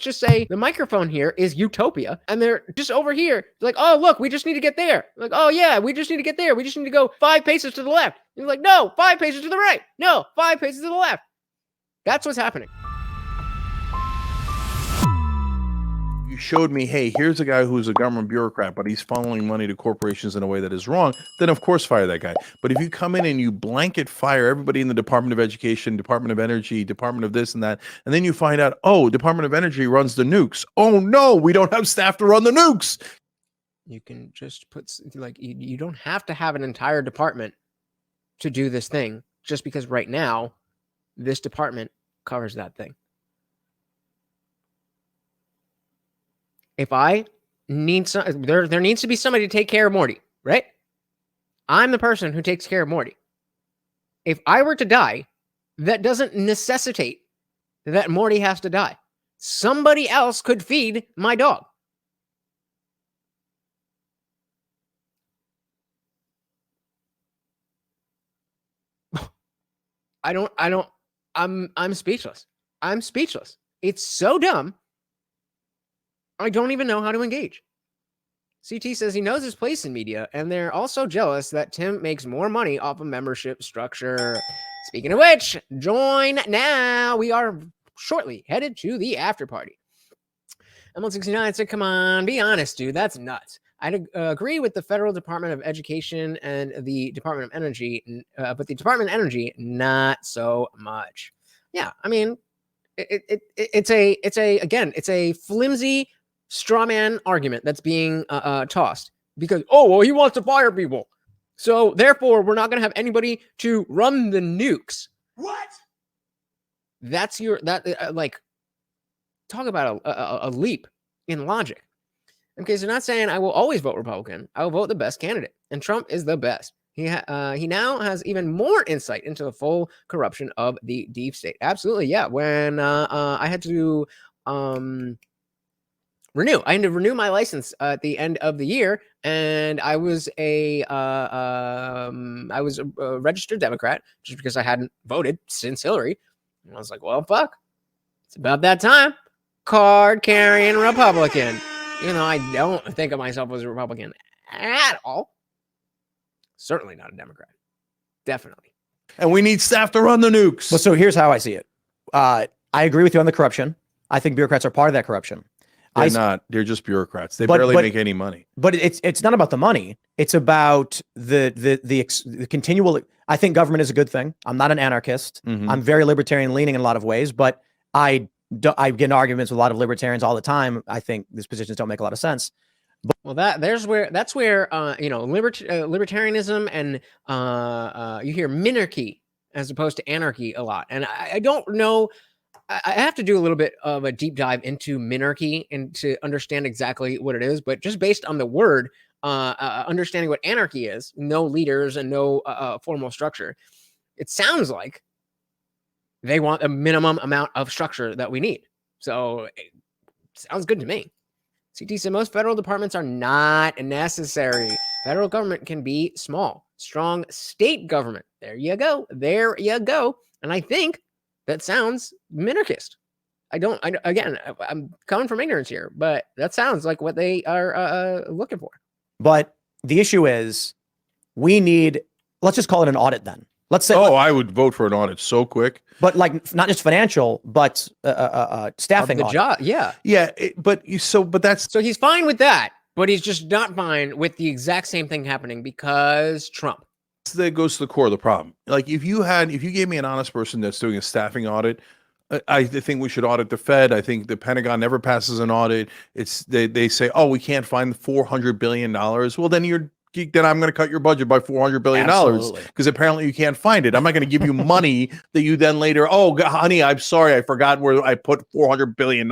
just say the microphone here is utopia, and they're just over here like, oh look, we just need to get there. Like, oh yeah, we just need to get there. We just need to go 5 paces to the left. And you're like, no, 5 paces to the right. No, 5 paces to the left. That's what's happening. You showed me, hey, here's a guy who's a government bureaucrat, but he's funneling money to corporations in a way that is wrong, then of course fire that guy. But if you come in and you blanket fire everybody in the Department of Education, Department of Energy, Department of this and that, and then you find out, oh, Department of Energy runs the nukes. Oh no, we don't have staff to run the nukes. You can just put, like, you don't have to have an entire department to do this thing, just because right now this department covers that thing. If I need some, there needs to be somebody to take care of Morty, right? I'm the person who takes care of Morty. If I were to die, that doesn't necessitate that Morty has to die. Somebody else could feed my dog. I'm speechless. I'm speechless. It's so dumb. I don't even know how to engage. CT says he knows his place in media, and they're also jealous that Tim makes more money off a membership structure. Speaking of which, join now. We are shortly headed to the after party. M169 said, come on, be honest, dude. That's nuts. I agree with the Federal Department of Education and the Department of Energy, but the Department of Energy, not so much. Yeah, I mean, it's a flimsy straw man argument that's being tossed because, oh, well, he wants to fire people. So therefore, we're not going to have anybody to run the nukes. What? That's like, talk about a leap in logic. Okay, so not saying I will always vote Republican. I will vote the best candidate, and Trump is the best. He now has even more insight into the full corruption of the deep state. Absolutely, yeah. When I had to renew my license at the end of the year, and I was a registered Democrat just because I hadn't voted since Hillary. And I was like, well, fuck, it's about that time. Card carrying Republican. Even though I don't think of myself as a Republican at all. Certainly not a Democrat. Definitely. And we need staff to run the nukes. Well, so here's how I see it. I agree with you on the corruption. I think bureaucrats are part of that corruption. They're not. They're just bureaucrats. They barely make any money. But it's not about the money. It's about the continual. I think government is a good thing. I'm not an anarchist. I'm very libertarian leaning in a lot of ways, but I get in arguments with a lot of libertarians all the time. I think these positions don't make a lot of sense. But, well, that's where libertarianism and you hear minarchy as opposed to anarchy a lot. And I don't know. I have to do a little bit of a deep dive into minarchy and to understand exactly what it is. But just based on the word, understanding what anarchy is, no leaders and no formal structure, it sounds like they want a minimum amount of structure that we need. So it sounds good to me. CT said most federal departments are not necessary. Federal government can be small, strong state government. There you go. There you go. And I think that sounds minarchist. I'm coming from ignorance here, but that sounds like what they are looking for. But the issue is let's just call it an audit then. Let's say, I would vote for an audit so quick. But like not just financial, but staffing. The job, yeah, yeah. But he's fine with that, but he's just not fine with the exact same thing happening because Trump. That goes to the core of the problem. Like if you gave me an honest person that's doing a staffing audit, I think we should audit the Fed. I think the Pentagon never passes an audit. They say, oh, we can't find $400 billion. Well, then I'm going to cut your budget by $400 billion because apparently you can't find it. I'm not going to give you money that you then later, oh, honey, I'm sorry, I forgot where I put $400 billion.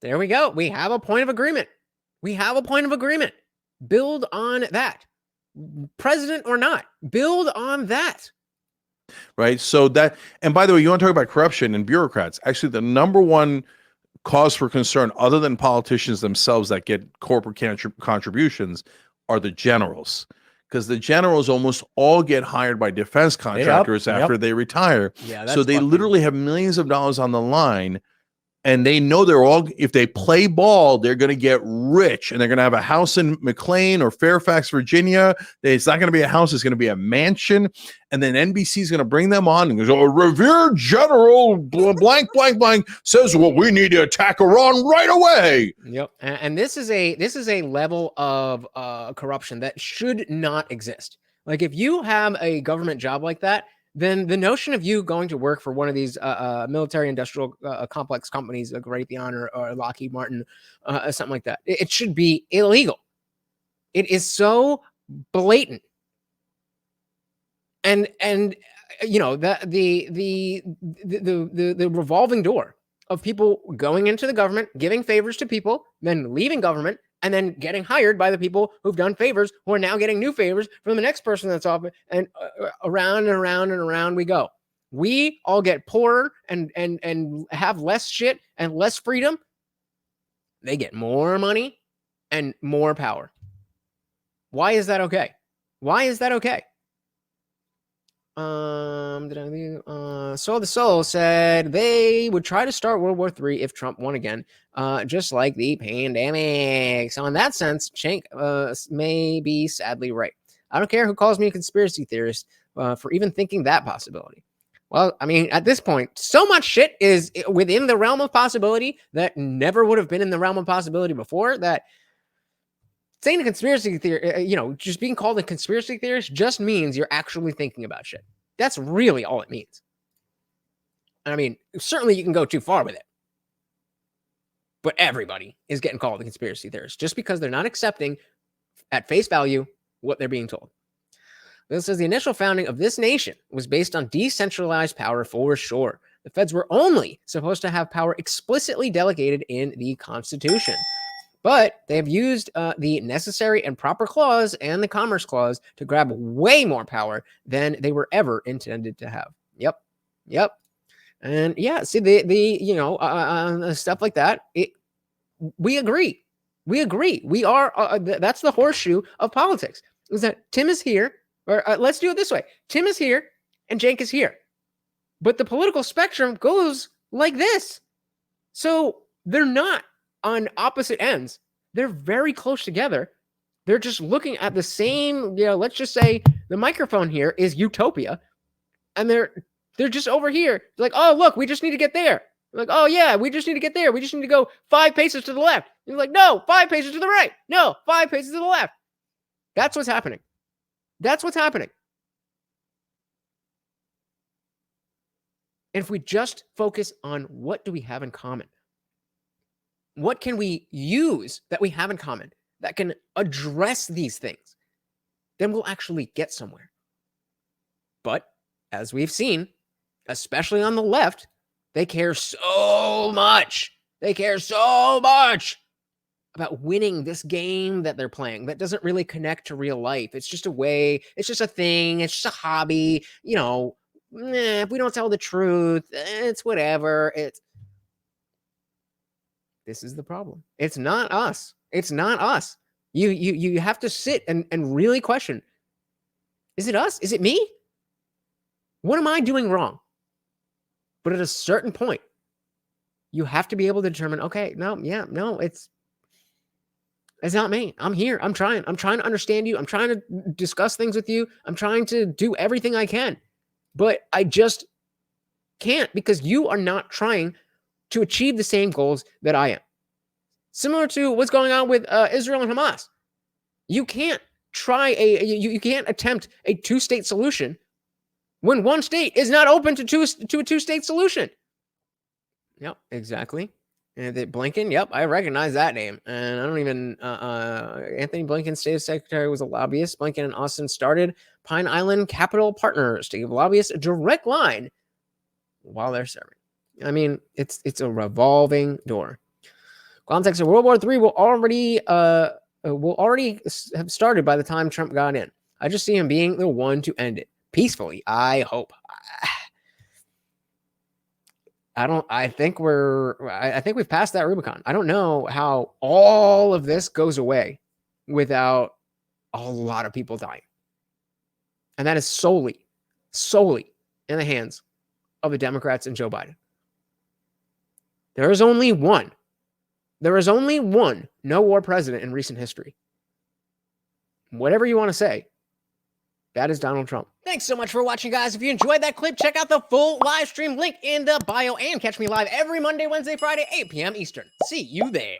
There we go. We have a point of agreement. Build on that. President or not, build on that. Right. So and by the way, you want to talk about corruption and bureaucrats. Actually, the number one cause for concern, other than politicians themselves that get corporate contributions, are the generals, because the generals almost all get hired by defense contractors after they retire. Yeah, so they literally have millions of dollars on the line, and they know they're all, if they play ball, they're going to get rich, and they're going to have a house in McLean or Fairfax, Virginia. It's not going to be a house, it's going to be a mansion. And then NBC is going to bring them on and goes, "Oh, revered general blank, blank, blank says, well, we need to attack Iran right away." Yep. And this is a level of corruption that should not exist. Like, if you have a government job like that, then the notion of you going to work for one of these military industrial complex companies like Raytheon or Lockheed Martin, something like that, it should be illegal. It is so blatant. And you know, the revolving door of people going into the government, giving favors to people, then leaving government, and then getting hired by the people who've done favors, who are now getting new favors from the next person that's off, and around and around and around we go. We all get poorer and have less shit and less freedom. They get more money and more power. Why is that okay? Why is that okay? Soul the Soul said they would try to start World War III if Trump won again, just like the pandemic. So in that sense, Cenk may be sadly right. I don't care who calls me a conspiracy theorist for even thinking that possibility. Well, I mean, at this point, so much shit is within the realm of possibility that never would have been in the realm of possibility before, that saying a conspiracy theory, you know, just being called a conspiracy theorist just means you're actually thinking about shit. That's really all it means. I mean, certainly you can go too far with it, but everybody is getting called a conspiracy theorist just because they're not accepting at face value what they're being told. This says the initial founding of this nation was based on decentralized power for sure. The feds were only supposed to have power explicitly delegated in the Constitution. But they have used the necessary and proper clause and the commerce clause to grab way more power than they were ever intended to have. Yep. And yeah, see, stuff like that, we agree. We are, that's the horseshoe of politics, is that Tim is here, or let's do it this way. Tim is here and Cenk is here. But the political spectrum goes like this. So they're not on opposite ends. They're very close together. They're just looking at the same, let's just say the microphone here is utopia, and they're just over here. They're like, oh, look, we just need to get there. They're like, oh yeah, we just need to get there. We just need to go 5 paces to the left. And you're like, no, 5 paces to the right. No, 5 paces to the left. That's what's happening. That's what's happening. And if we just focus on what do we have in common, what can we use that we have in common that can address these things, then we'll actually get somewhere. But as we've seen, especially on the left, they care so much. They care so much about winning this game that they're playing that doesn't really connect to real life. It's just a way, it's just a thing, it's just a hobby. If we don't tell the truth, it's whatever. This is the problem. It's not us. It's not us. You have to sit and really question, is it us? Is it me? What am I doing wrong? But at a certain point, you have to be able to determine, okay, it's not me. I'm here. I'm trying to understand you. I'm trying to discuss things with you. I'm trying to do everything I can, but I just can't, because you are not trying to achieve the same goals that I am. Similar to what's going on with Israel and Hamas. You can't you can't attempt a two-state solution when one state is not open to a two-state solution. Yep, exactly. And Blinken, yep, I recognize that name. And I don't even, Anthony Blinken, State Secretary, was a lobbyist. Blinken and Austin started Pine Island Capital Partners to give lobbyists a direct line while they're serving. I mean, it's a revolving door. Context of World War III will already have started by the time Trump got in. I just see him being the one to end it peacefully. I hope. I think we've passed that Rubicon. I don't know how all of this goes away without a lot of people dying. And that is solely in the hands of the Democrats and Joe Biden. There is only one. There is only one no war president in recent history. Whatever you want to say, that is Donald Trump. Thanks so much for watching, guys. If you enjoyed that clip, check out the full live stream link in the bio and catch me live every Monday, Wednesday, Friday, 8 p.m. Eastern. See you there.